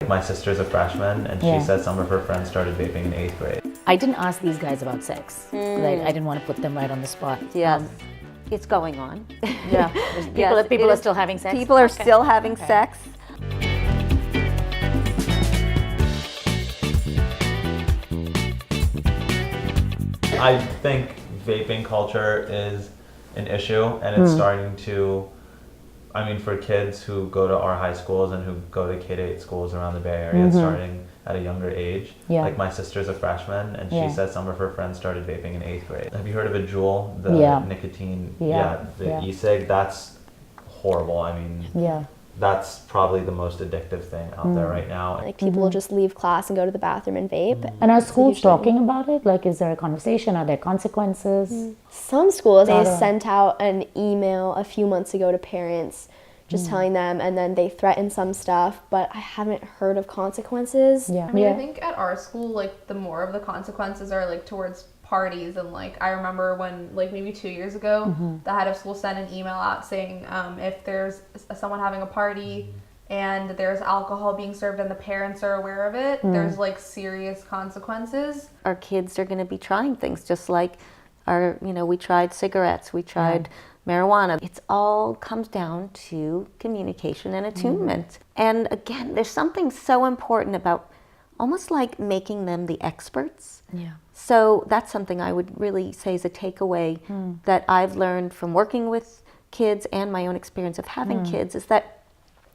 My sister's a freshman, and she said some of her friends started vaping in 8th grade. I didn't ask these guys about sex. I didn't want to put them right on the spot. Yes. It's going on. Yeah. People are still having sex? People are still having sex. I think vaping culture is an issue, and it's starting to, for kids who go to our high schools and who go to K-8 schools around the Bay Area, it's starting at a younger age. Yeah. Like my sister's a freshman, and she said some of her friends started vaping in 8th grade. Have you heard of a Juul, the nicotine, e-cig? That's horrible. That's probably the most addictive thing out there right now. Like people will just leave class and go to the bathroom and vape. And are schools talking about it? Like, is there a conversation? Are there consequences? Some schools, they sent out an email a few months ago to parents just telling them, and then they threatened some stuff, but I haven't heard of consequences. Yeah. I think at our school, like, the more of the consequences are, like, towards parties. And, like, I remember when, like, maybe 2 years ago, the head of school sent an email out saying if there's someone having a party and there's alcohol being served and the parents are aware of it, there's, like, serious consequences. Our kids are going to be trying things just like we tried cigarettes, we tried marijuana. It all comes down to communication and attunement. And again, there's something so important about almost like making them the experts. Yeah. So that's something I would really say is a takeaway that I've learned from working with kids and my own experience of having kids, is that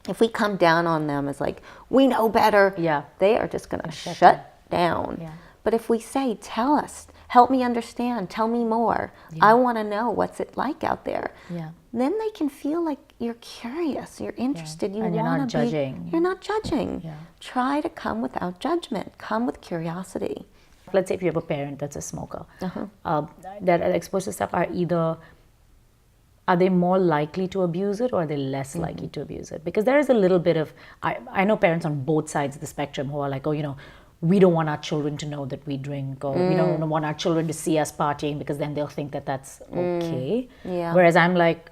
if we come down on them as like, we know better, they are just going to shut down. Yeah. But if we say, tell us, help me understand, tell me more, I want to know what's it like out there, then they can feel like you're curious, you're interested, you and you're want not to be. judging. You're not judging. Yeah. Try to come without judgment, come with curiosity. Let's say if you have a parent that's a smoker, that are exposed to stuff, are they more likely to abuse it, or are they less likely to abuse it? Because there is a little bit of, I know parents on both sides of the spectrum who are like, we don't want our children to know that we drink, or we don't want our children to see us partying because then they'll think that that's okay. Yeah. Whereas I'm like,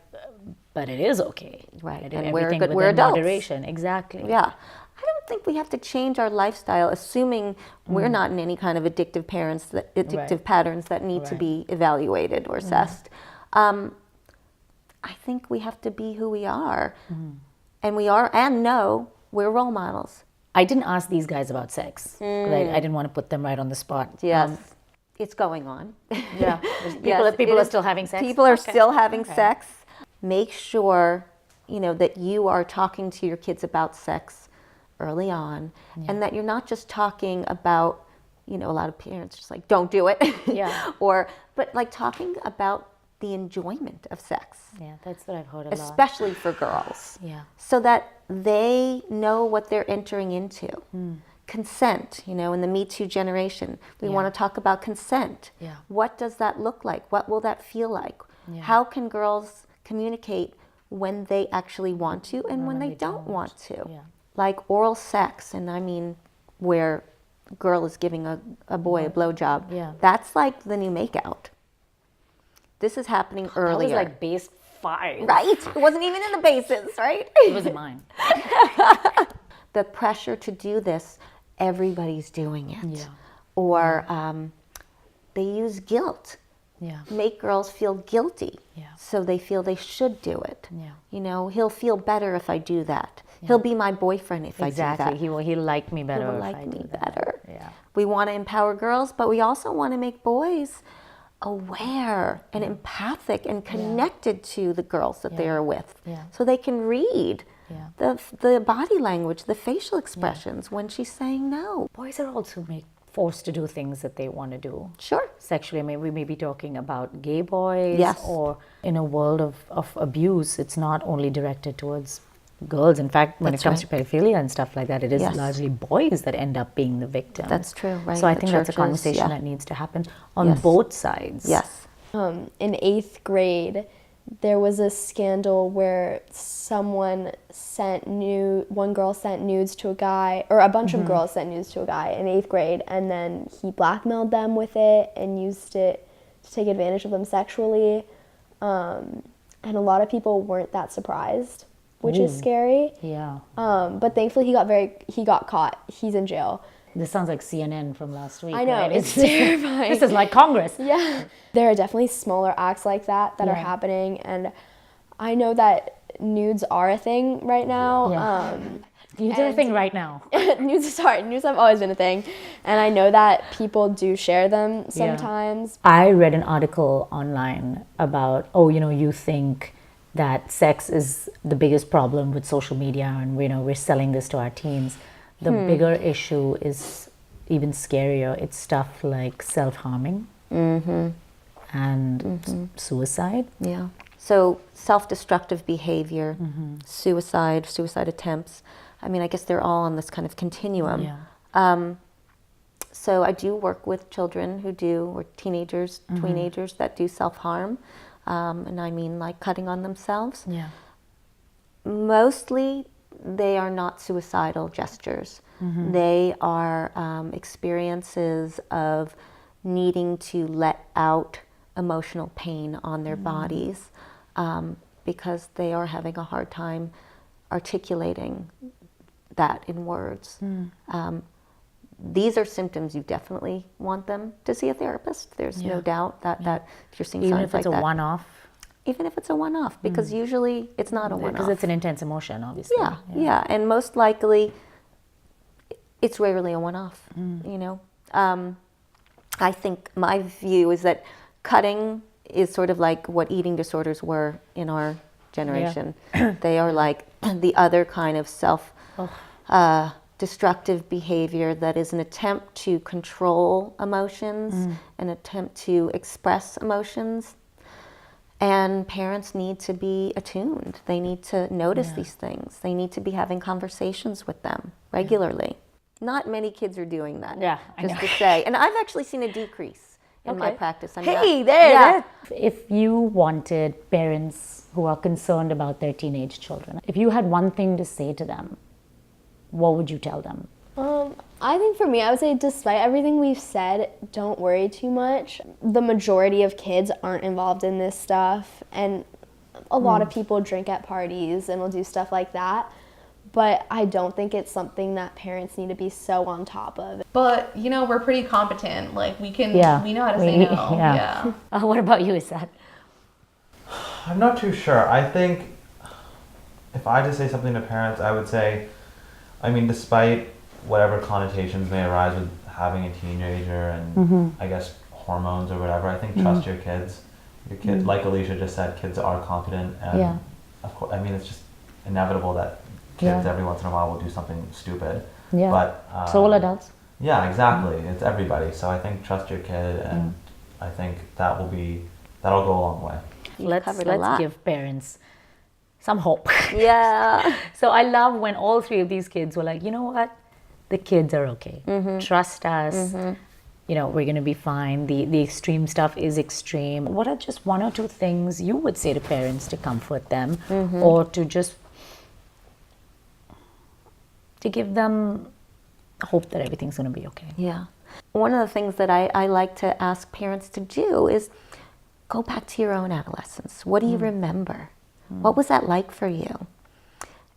but it is okay. Right. And And we're we're adults. moderation. Exactly. Yeah. I don't think we have to change our lifestyle, assuming we're not in any kind of addictive patterns that need to be evaluated or assessed. I think we have to be who we are, and know we're role models. I didn't ask these guys about sex. I didn't want to put them right on the spot. Yes. It's going on. Yeah. People are still having sex? People are still having sex. Make sure, that you are talking to your kids about sex early on, and that you're not just talking about, a lot of parents just like, don't do it. But like talking about the enjoyment of sex. Yeah, that's what I've heard a lot. Especially for girls. Yeah. So that they know what they're entering into. Consent, in the Me Too generation, we want to talk about consent. Yeah. What does that look like? What will that feel like? Yeah. How can girls communicate when they actually want to and when they don't want to? Yeah. Like oral sex, and where a girl is giving a boy a blowjob. Yeah. That's like the new makeout. This is happening earlier. That was like base 5. Right? It wasn't even in the bases, right? It wasn't mine. The pressure to do this, everybody's doing it. Yeah. Or they use guilt. Yeah. Make girls feel guilty. Yeah. So they feel they should do it. Yeah. He'll feel better if I do that. Yeah. He'll be my boyfriend if I do that. Exactly. He'll like me better if I like do me that. better. Yeah. We want to empower girls, but we also want to make boys aware and empathic and connected to the girls that they are with, so they can read the body language, the facial expressions when she's saying no. Boys are also forced to do things that they want to do. Sure. Sexually, we may be talking about gay boys, Yes. or in a world of abuse, it's not only directed towards girls. In fact, when it comes to pedophilia and stuff like that, it is largely boys that end up being the victims. That's true, right. So I The think that's a churches, conversation that needs to happen on both sides. Yes. In 8th grade, there was a scandal where one girl sent nudes to a guy, or a bunch of girls sent nudes to a guy in 8th grade, and then he blackmailed them with it and used it to take advantage of them sexually. And a lot of people weren't that surprised. which is scary. Yeah. But thankfully he got caught. He's in jail. This sounds like CNN from last week. I know, right? it's terrifying. This is like Congress. Yeah. There are definitely smaller acts like that are happening, and I know that nudes are a thing right now. Yeah. Nudes are a thing right now. Nudes have always been a thing, and I know that people do share them sometimes. I read an article online about, you think that sex is the biggest problem with social media, and we're selling this to our teens. The bigger issue is even scarier. It's stuff like self-harming and suicide. Yeah. So self-destructive behavior, suicide attempts. I mean, I guess they're all on this kind of continuum. Yeah. So I do work with children or teenagers, teenagers that do self-harm. And I mean like cutting on themselves. Yeah. Mostly they are not suicidal gestures. They are experiences of needing to let out emotional pain on their bodies because they are having a hard time articulating that in words. These are symptoms you definitely want them to see a therapist. There's no doubt that if you're seeing Even signs if like it's a that. one-off? Even if it's a one-off, because usually it's not a one-off. Because it's an intense emotion, obviously. Yeah, and most likely it's rarely a one-off, I think my view is that cutting is sort of like what eating disorders were in our generation. They are like the other kind of destructive behavior that is an attempt to control emotions, an attempt to express emotions. And parents need to be attuned. They need to notice these things. They need to be having conversations with them regularly. Not many kids are doing that. Yeah, just to say. And I've actually seen a decrease in my practice. If you wanted parents who are concerned about their teenage children, if you had one thing to say to them, what would you tell them? I think for me, I would say despite everything we've said, don't worry too much. The majority of kids aren't involved in this stuff, and a lot of people drink at parties and will do stuff like that. But I don't think it's something that parents need to be so on top of. But, we're pretty competent. Like, we know how to say no. Yeah. What about you, Isat? I'm not too sure. I think if I had to say something to parents, I would say, despite whatever connotations may arise with having a teenager and I guess hormones or whatever, I think trust your kids. Your kids, like Alysha just said, kids are competent, and of course, it's just inevitable that kids every once in a while will do something stupid. Yeah. But so all adults. Yeah, exactly. It's everybody. So I think trust your kid, and I think that'll go a long way. Let's give parents some hope. Yeah. So I love when all three of these kids were like, you know what? The kids are okay. Trust us. We're going to be fine. The extreme stuff is extreme. What are just one or two things you would say to parents to comfort them or to just to give them hope that everything's going to be okay? Yeah. One of the things that I like to ask parents to do is go back to your own adolescence. What do you remember? What was that like for you?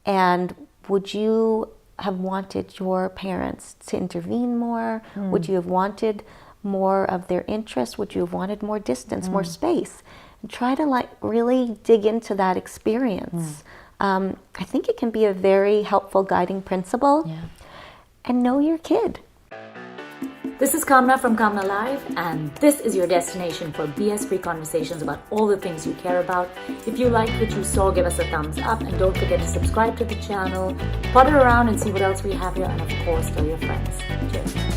And would you have wanted your parents to intervene more? Would you have wanted more of their interest? Would you have wanted more distance, more space? And try to really dig into that experience. I think it can be a very helpful guiding principle. Yeah. And know your kid. This is Kaamna from KaamnaLive, and this is your destination for BS-free conversations about all the things you care about. If you liked what you saw, give us a thumbs up, and don't forget to subscribe to the channel, potter around and see what else we have here, and of course, tell your friends. Cheers.